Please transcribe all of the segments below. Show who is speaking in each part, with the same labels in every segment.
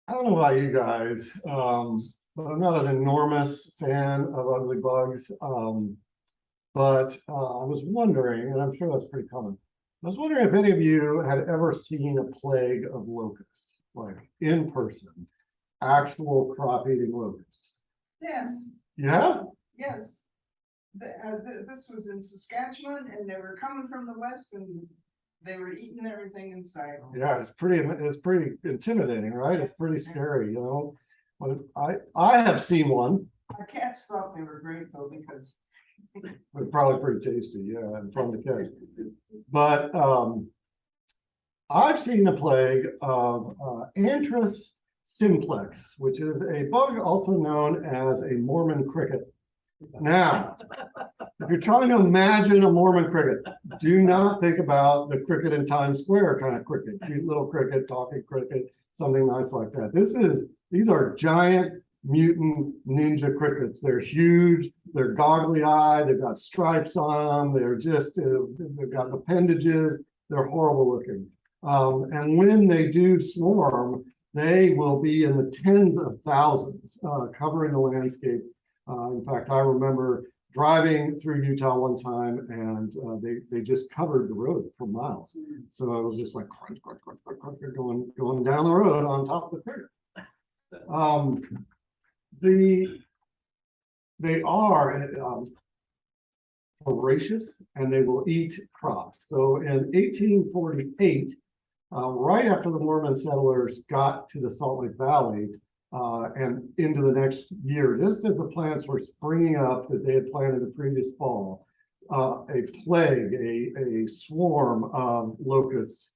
Speaker 1: I don't know about you guys, but I'm not an enormous fan of ugly bugs. But I was wondering, and I'm sure that's pretty common. I was wondering if any of you had ever seen a plague of locusts, like in person, actual crop-eating locusts.
Speaker 2: Yes,
Speaker 1: You have?
Speaker 2: yes. This was in Saskatchewan, and they were coming from the west, and they were eating everything in sight.
Speaker 1: Yeah, it's pretty intimidating, right? It's pretty scary, you know. But I have seen one.
Speaker 2: Our cats thought they were great though, because
Speaker 1: They're probably pretty tasty, yeah, and fun to catch. But I've seen the plague of Anthrus simplex, which is a bug also known as a Mormon cricket. Now, if you're trying to imagine a Mormon cricket, do not think about the cricket in Times Square kind of cricket, cute little cricket, talking cricket, something nice like that. These are giant mutant ninja crickets. They're huge, they're goggly eyed, they've got stripes on them, they've got appendages, they're horrible looking. And when they do swarm, they will be in the tens of thousands, covering the landscape. In fact, I remember driving through Utah one time, and they just covered the road for miles. So I was just like crunch, crunch, crunch, crunch, crunch, going down the road on top of the cricket. They are voracious, and they will eat crops. So in 1848, right after the Mormon settlers got to the Salt Lake Valley, and into the next year, just as the plants were springing up that they had planted the previous fall, a plague, a swarm of locusts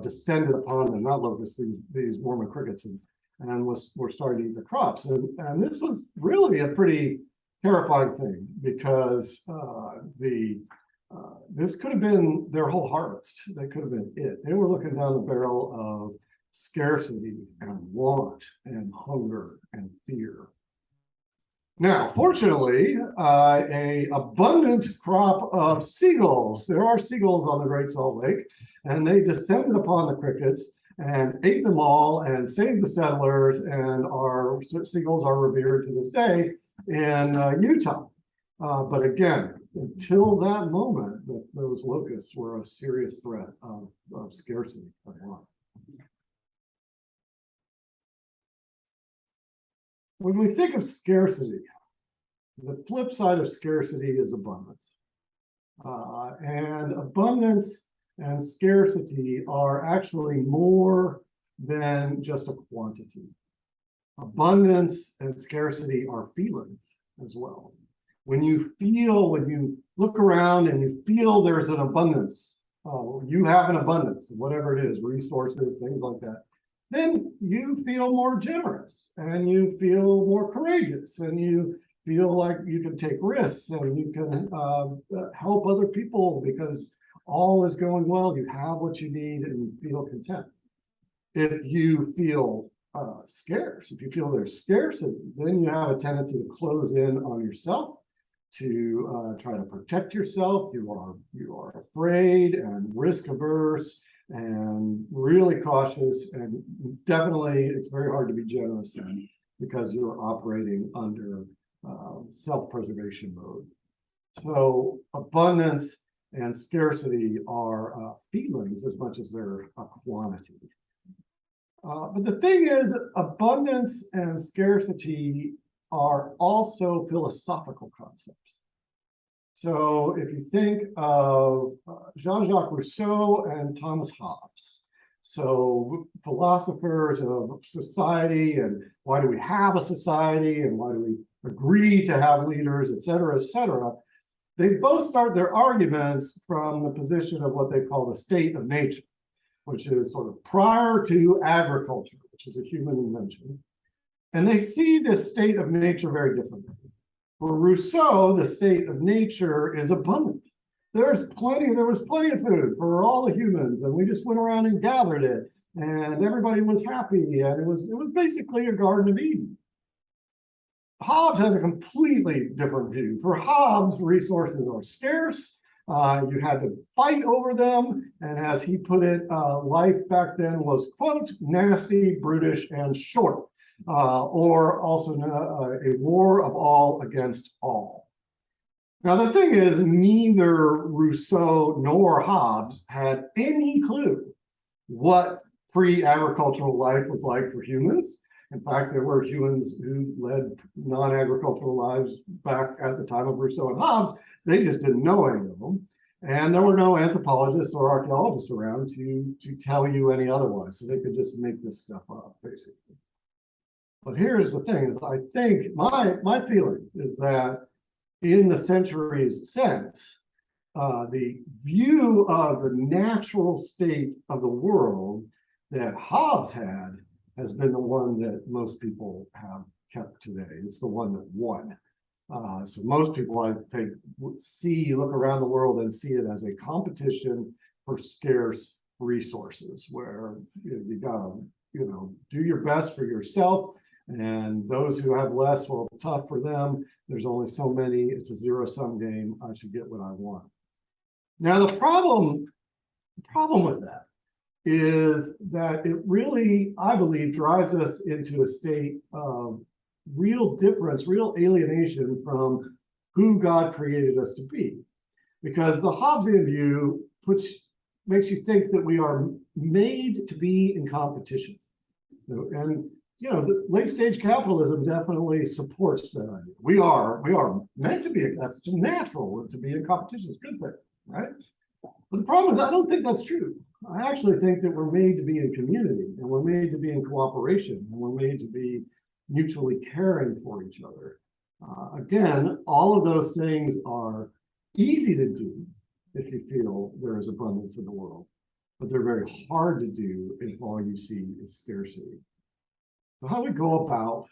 Speaker 1: descended upon them, not locusts, these Mormon crickets, and were starting to eat the crops. And this was really a pretty terrifying thing, because this could have been their whole harvest. They could have been it. They were looking down the barrel of scarcity and want and hunger and fear. Now, fortunately, a abundant crop of seagulls. There are seagulls on the Great Salt Lake, and they descended upon the crickets and ate them all and saved the settlers, and our seagulls are revered to this day in Utah. But again, until that moment, those locusts were a serious threat of scarcity of want. When we think of scarcity, the flip side of scarcity is abundance. And abundance and scarcity are actually more than just a quantity. Abundance and scarcity are feelings as well. When you look around and you feel there's an abundance, you have an abundance of whatever it is, resources, things like that, then you feel more generous, and you feel more courageous, and you feel like you can take risks, and you can help other people because all is going well. You have what you need, and you feel content. If you feel scarce, if you feel there's scarcity, then you have a tendency to close in on yourself, to try to protect yourself. You are afraid and risk averse and really cautious, and definitely it's very hard to be generous then, because you're operating under self-preservation mode. So abundance and scarcity are feelings as much as they're a quantity. But the thing is, abundance and scarcity are also philosophical concepts. So if you think of Jean-Jacques Rousseau and Thomas Hobbes, so philosophers of society, and why do we have a society, and why do we agree to have leaders, et cetera, they both start their arguments from the position of what they call the state of nature, which is sort of prior to agriculture, which is a human invention. And they see this state of nature very differently. For Rousseau, the state of nature is abundant. There was plenty of food for all the humans, and we just went around and gathered it, and everybody was happy, and it was basically a Garden of Eden. Hobbes has a completely different view. For Hobbes, resources are scarce, You had to fight over them. And as he put it, life back then was, quote, nasty, brutish, and short, or also a war of all against all. Now, the thing is, neither Rousseau nor Hobbes had any clue what pre-agricultural life was like for humans. In fact, there were humans who led non-agricultural lives back at the time of Rousseau and Hobbes. They just didn't know any of them. And there were no anthropologists or archaeologists around to tell you any otherwise. So they could just make this stuff up, basically. But here's the thing, is I think my feeling is that in the century's sense, the view of the natural state of the world that Hobbes had has been the one that most people have kept today. It's the one that won. So most people, I think, look around the world and see it as a competition for scarce resources, where you gotta, do your best for yourself, and those who have less, well, tough for them. There's only so many. It's a zero-sum game. I should get what I want. Now, the problem with that is that it really, I believe, drives us into a state of real difference, real alienation from who God created us to be. Because the Hobbesian view makes you think that we are made to be in competition. And the late stage capitalism definitely supports that idea. We are meant to be, that's natural to be in competition. It's a good thing, right? But the problem is, I don't think that's true. I actually think that we're made to be in community, and we're made to be in cooperation, and we're made to be mutually caring for each other. Again, all of those things are easy to do if you feel there is abundance in the world, but they're very hard to do if all you see is scarcity. So how do we go about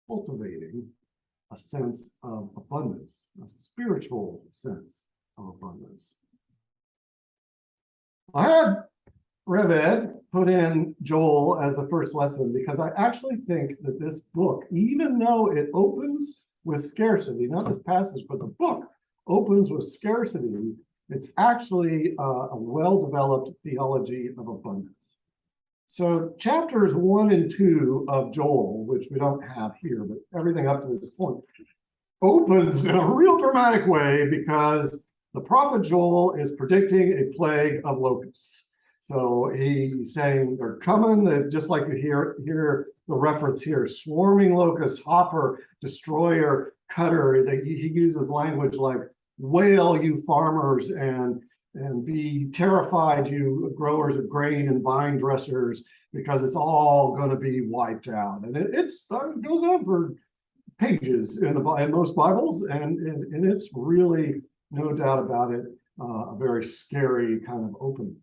Speaker 1: cultivating a sense of abundance, a spiritual sense of abundance? I had Rev Ed put in Joel as a first lesson because I actually think that this book, even though it opens with scarcity, not this passage, but the book opens with scarcity, it's actually a well-developed theology of abundance. So chapters 1 and 2 of Joel, which we don't have here, but everything up to this point, opens in a real dramatic way because the prophet Joel is predicting a plague of locusts. So he's saying they're coming, just like you hear the reference here, swarming locusts, hopper, destroyer, cutter. He uses language like, wail, you farmers, and be terrified, you growers of grain and vine dressers, because it's all going to be wiped out. And it goes on for pages in most Bibles, and it's really, no doubt about it, a very scary kind of opening.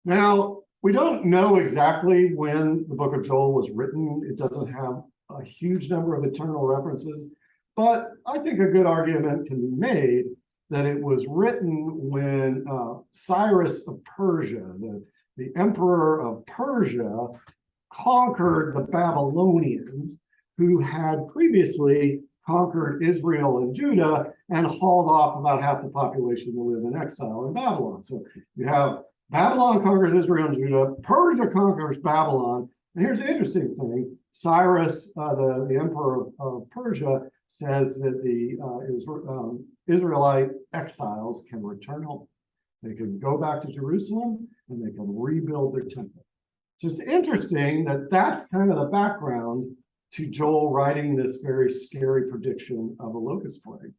Speaker 1: Now, we don't know exactly when the book of Joel was written. It doesn't have a huge number of eternal references, but I think a good argument can be made that it was written when Cyrus of Persia, the emperor of Persia, conquered the Babylonians, who had previously conquered Israel and Judah and hauled off about half the population to live in exile in Babylon. So you have Babylon conquers Israel and Judah, Persia conquers Babylon. And here's the interesting thing. Cyrus, the emperor of Persia, says that the Israelite exiles can return home. They can go back to Jerusalem and they can rebuild their temple. So it's interesting that that's kind of the background to Joel writing this very scary prediction of a locust plague.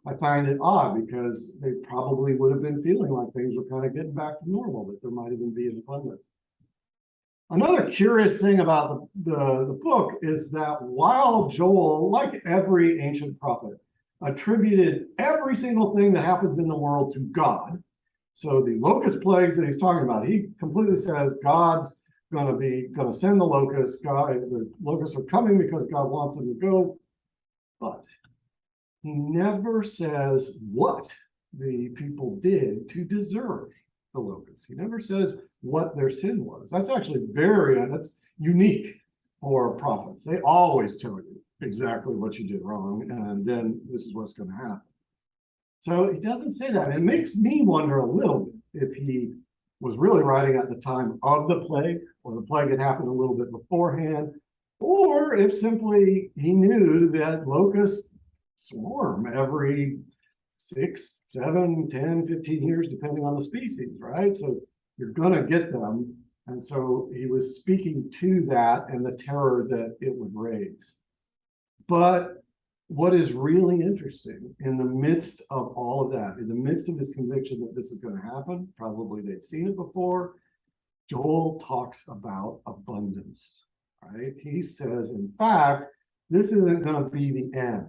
Speaker 1: I find it odd because they probably would have been feeling like things were kind of getting back to normal, that there might even be an abundance. Another curious thing about the book is that while Joel, like every ancient prophet, attributed every single thing that happens in the world to God, so the locust plagues that he's talking about, he completely says God's going to send the locusts. The locusts are coming because God wants them to go, but he never says what the people did to deserve the locusts. He never says what their sin was. That's actually that's unique for prophets. They always tell you exactly what you did wrong, and then this is what's going to happen. So he doesn't say that. It makes me wonder a little bit if he was really writing at the time of the plague, or the plague had happened a little bit beforehand, or if simply he knew that locusts swarm every 6, 7, 10, 15 years, depending on the species, right? So you're going to get them. And so he was speaking to that and the terror that it would raise. But what is really interesting in the midst of all of that, in the midst of his conviction that this is going to happen, probably they've seen it before, Joel talks about abundance, right? He says, in fact, this isn't going to be the end.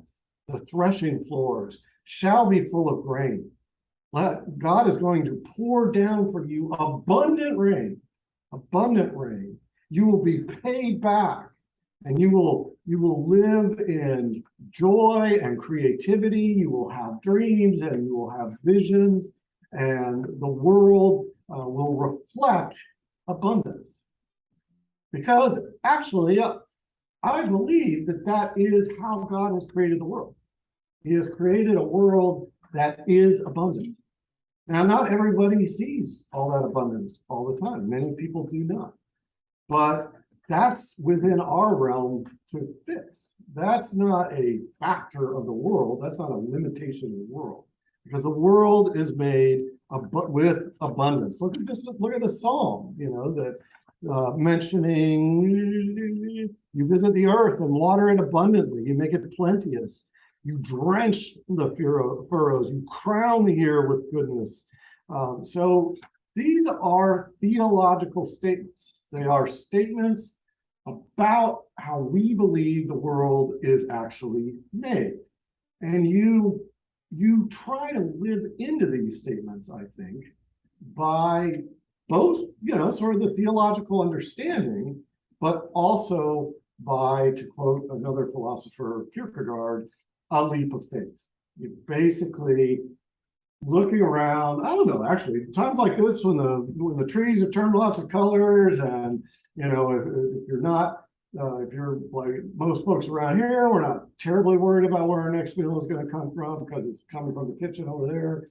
Speaker 1: The threshing floors shall be full of grain. God is going to pour down for you abundant rain, abundant rain. You will be paid back, and you will live in joy and creativity. You will have dreams and you will have visions, and the world will reflect abundance. Because actually, I believe that that is how God has created the world. He has created a world that is abundant. Now, not everybody sees all that abundance all the time. Many people do not. But that's within our realm to fix. That's not a factor of the world. That's not a limitation of the world. Because the world is made with abundance. Look at this. Look at the psalm, that mentioning you visit the earth and water it abundantly. You make it plenteous. You drench the furrows. You crown the year with goodness. So these are theological statements. They are statements about how we believe the world is actually made. And you try to live into these statements, I think, by both, sort of the theological understanding, but also by, to quote another philosopher, Kierkegaard, a leap of faith. You basically looking around, I don't know, actually, times like this when the trees have turned lots of colors, and if you're like most folks around here, we're not terribly worried about where our next meal is going to come from because it's coming from the kitchen over there.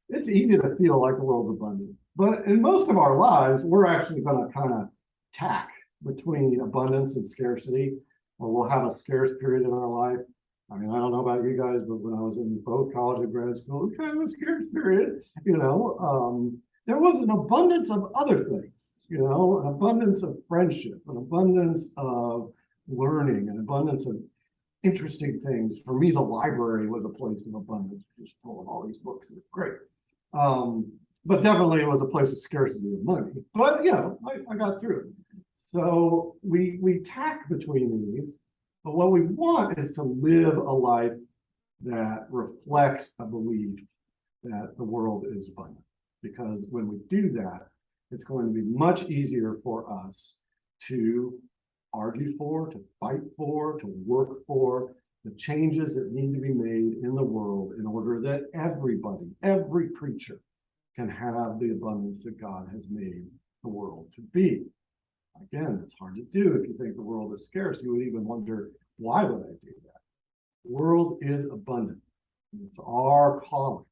Speaker 1: It's easy to feel like the world's abundant. But in most of our lives, we're actually going to kind of tack between abundance and scarcity, or we'll have a scarce period in our life. I mean, I don't know about you guys, but when I was in both college and grad school, it was kind of a scarce period, there was an abundance of other things, an abundance of friendship, an abundance of learning, an abundance of interesting things. For me, the library was a place of abundance, just full of all these books. It was great. But definitely it was a place of scarcity of money. But, I got through it. So we tack between these. But what we want is to live a life that reflects a belief that the world is abundant. Because when we do that, it's going to be much easier for us to argue for, to fight for, to work for the changes that need to be made in the world in order that everybody, every creature, can have the abundance that God has made the world to be. Again, it's hard to do if you think the world is scarce. You would even wonder, why would I do that? The world is abundant. It's our calling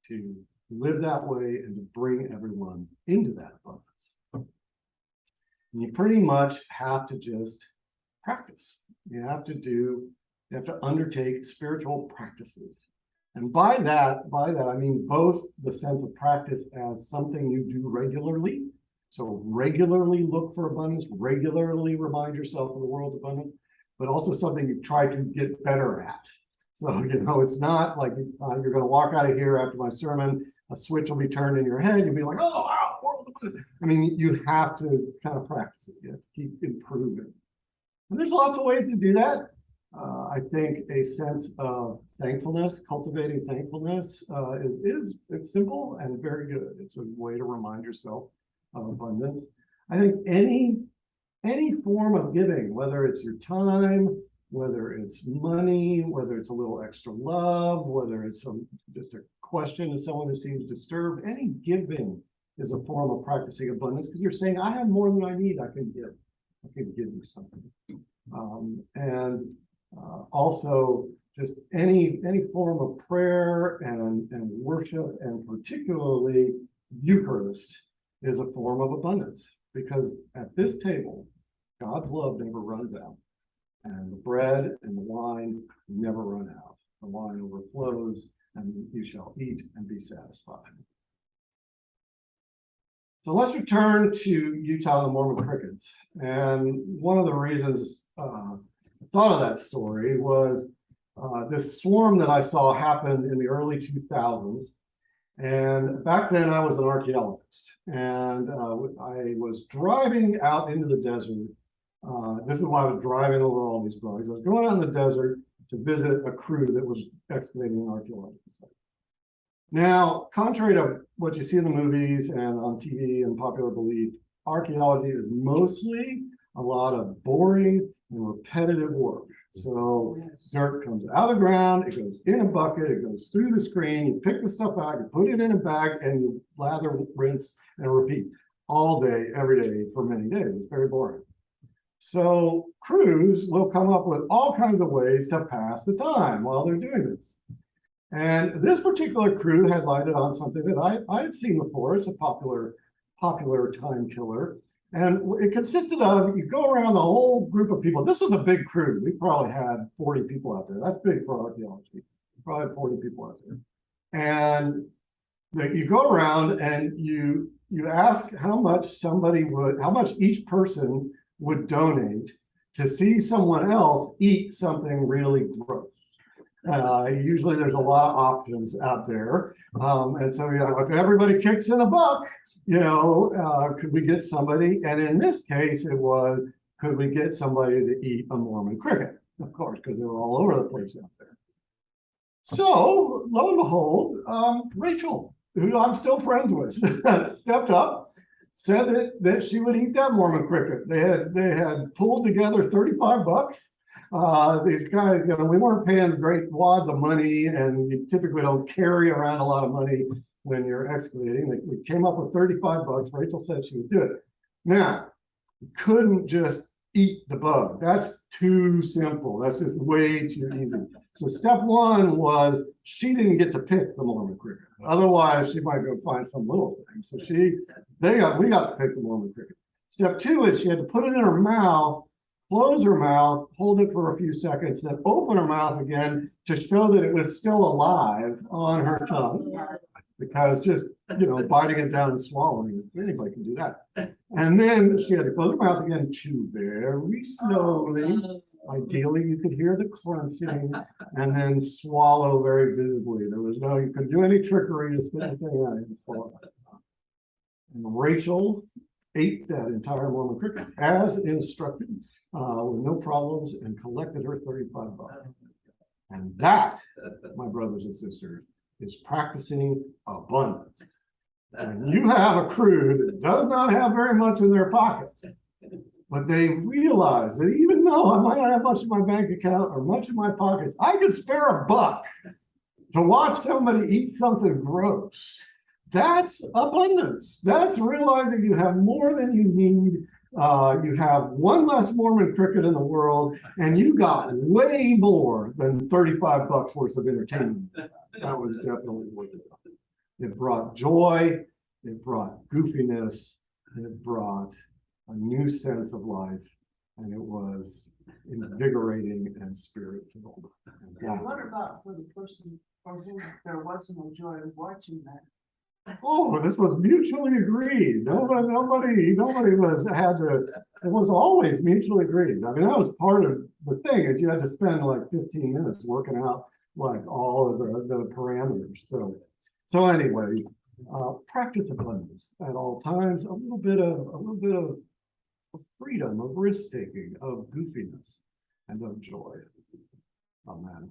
Speaker 1: to live that way and to bring everyone into that abundance. And you pretty much have to just practice. You have to undertake spiritual practices. And by that, I mean both the sense of practice as something you do regularly. So regularly look for abundance, regularly remind yourself of the world's abundance, but also something you try to get better at. So, it's not like you're going to walk out of here after my sermon, a switch will be turned in your head. You'll be like, oh, wow, world abundance. I mean, you have to kind of practice it. You have to keep improving. And there's lots of ways to do that. I think a sense of thankfulness, cultivating thankfulness it's simple and very good. It's a way to remind yourself of abundance. I think any form of giving, whether it's your time, whether it's money, whether it's a little extra love, whether it's just a question to someone who seems disturbed, any giving is a form of practicing abundance because you're saying, I have more than I need, I can give you something. Also just any form of prayer and worship, and particularly Eucharist, is a form of abundance, because at this table, God's love never runs out, and the bread and the wine never run out. The wine overflows, and you shall eat and be satisfied. So let's return to Utah and the Mormon crickets. And one of the reasons I thought of that story was this swarm that I saw happen in the early 2000s. And back then I was an archaeologist, and I was driving out into the desert. This is why I was driving over all these bugs. I was going out in the desert to visit a crew that was excavating an archaeological site. Now, contrary to what you see in the movies and on TV and popular belief, archaeology is mostly a lot of boring and repetitive work. So dirt comes out of the ground, it goes in a bucket, it goes through the screen, you pick the stuff out, you put it in a bag, and you lather, rinse, and repeat all day, every day for many days. It's very boring. So crews will come up with all kinds of ways to pass the time while they're doing this. And this particular crew had lighted on something that I had seen before. It's a popular time killer. And it consisted of, you go around the whole group of people. This was a big crew. We probably had 40 people out there. That's big for archaeology. We probably had 40 people out there. And you go around and you ask how much each person would donate to see someone else eat something really gross. Usually there's a lot of options out there. And so, if everybody kicks in a buck, could we get somebody? And in this case, it was, could we get somebody to eat a Mormon cricket? Of course, because they were all over the place out there. So, lo and behold, Rachel, who I'm still friends with, stepped up, said that she would eat that Mormon cricket. They had pulled together 35 bucks. These guys, we weren't paying great wads of money, and you typically don't carry around a lot of money when you're excavating. We came up with 35 bucks. Rachel said she would do it. Now, you couldn't just eat the bug. That's too simple. That's just way too easy. So step one was she didn't get to pick the Mormon cricket. Otherwise, she might go find some little thing. So we got to pick the Mormon cricket. Step two is she had to put it in her mouth, close her mouth, hold it for a few seconds, then open her mouth again to show that it was still alive on her tongue. Because just, biting it down and swallowing it, anybody can do that. And then she had to close her mouth again, chew very slowly. Ideally, you could hear the crunching, and then swallow very visibly. You couldn't do any trickery to spit anything out and swallow. And Rachel ate that entire Mormon cricket as instructed, with no problems, and collected her 35 bucks. And that, my brothers and sisters, is practicing abundance. And you have a crew that does not have very much in their pockets, but they realize that even though I might not have much in my bank account or much in my pockets, I could spare a buck to watch somebody eat something gross. That's abundance. That's realizing you have more than you need. You have one less Mormon cricket in the world, and you got way more than 35 bucks worth of entertainment. That was definitely worth it. It brought joy, it brought goofiness, and it brought a new sense of life, and it was invigorating and spirit-filled.
Speaker 2: And what about for the person for whom there wasn't no joy of watching that?
Speaker 1: Oh, this was mutually agreed. Nobody it was always mutually agreed. I mean, that was part of the thing, is you had to spend like 15 minutes working out like all of the parameters. So anyway, practice abundance at all times, a little bit of freedom, of risk-taking, of goofiness, and of joy. Amen.